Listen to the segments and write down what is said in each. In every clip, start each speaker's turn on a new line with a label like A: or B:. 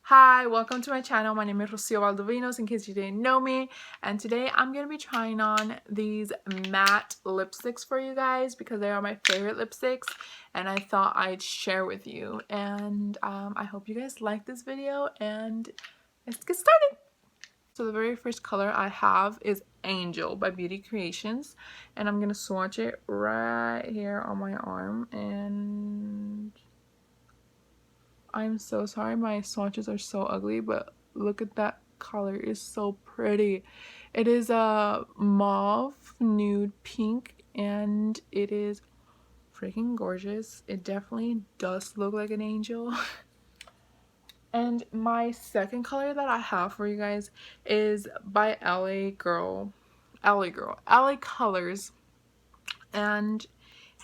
A: Hi, welcome to my channel. My name is Rocioxmua, in case you didn't know me. And today I'm going to be trying on these matte lipsticks for you guys because they are my favorite lipsticks and I thought I'd share with you. And I hope you guys like this video and let's get started. So the very first color I have is Angel by Beauty Creations. And I'm going to swatch it right here on my arm. And I'm so sorry my swatches are so ugly, but look at that color. It's so pretty. It is a mauve nude pink and it is freaking gorgeous. It definitely does look like an angel. And my second color that I have for you guys is by LA Colors, and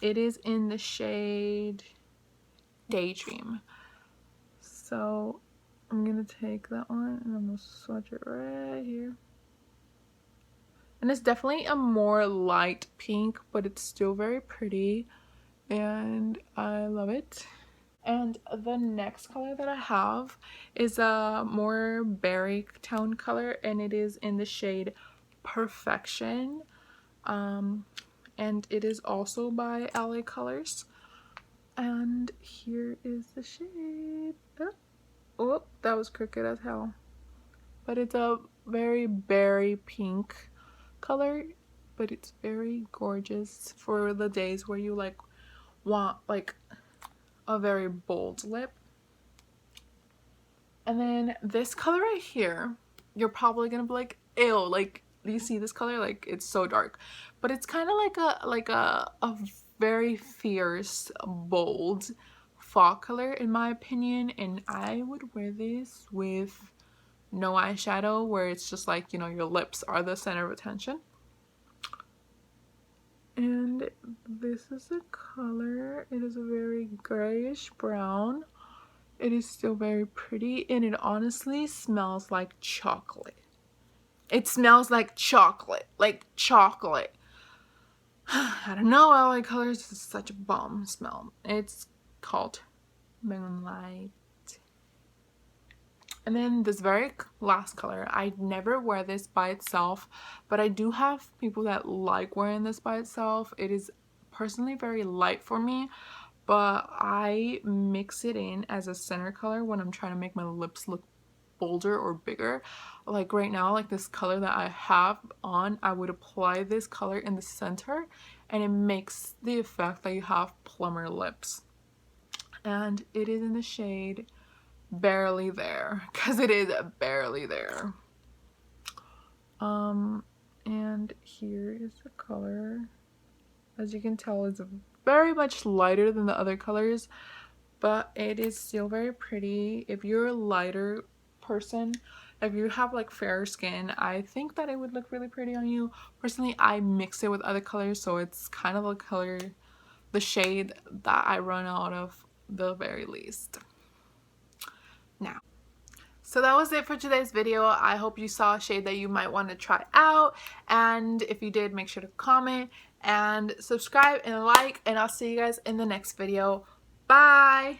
A: it is in the shade Daydream. So I'm gonna take that one and I'm gonna swatch it right here. And it's definitely a more light pink, but it's still very pretty and I love it. And the next color that I have is a more berry tone color, and it is in the shade Perfection. And it is also by LA Colors. And here is the shade. Oh, that was crooked as hell. But it's a very berry pink color, but it's very gorgeous for the days where you want a very bold lip. And then this color right here, you're probably gonna be like, ew, like, do you see this color? Like, it's so dark, but it's kind of like a very fierce, bold fall color in my opinion. And I would wear this with no eyeshadow, where it's just like, you know, your lips are the center of attention. And this is the color. It is a very grayish brown. It is still very pretty, and it honestly smells like chocolate. It smells like chocolate, I don't know, LA Colors is such a bomb smell. It's called Moonlight. And then this very last color, I never wear this by itself, but I do have people that like wearing this by itself. It is personally very light for me, but I mix it in as a center color when I'm trying to make my lips look bolder or bigger. Like right now, like this color that I have on, I would apply this color in the center and it makes the effect that you have plumper lips. And it is in the shade Barely There, because it is barely there. And here is the color. As you can tell, it's very much lighter than the other colors, but it is still very pretty. If you're a lighter person, if you have like fairer skin, I think that it would look really pretty on you. Personally, I mix it with other colors, so it's kind of the shade that I run out of the very least. Now, so that was it for today's video. I hope you saw a shade that you might want to try out, and if you did, make sure to comment and subscribe and like, and I'll see you guys in the next video. Bye!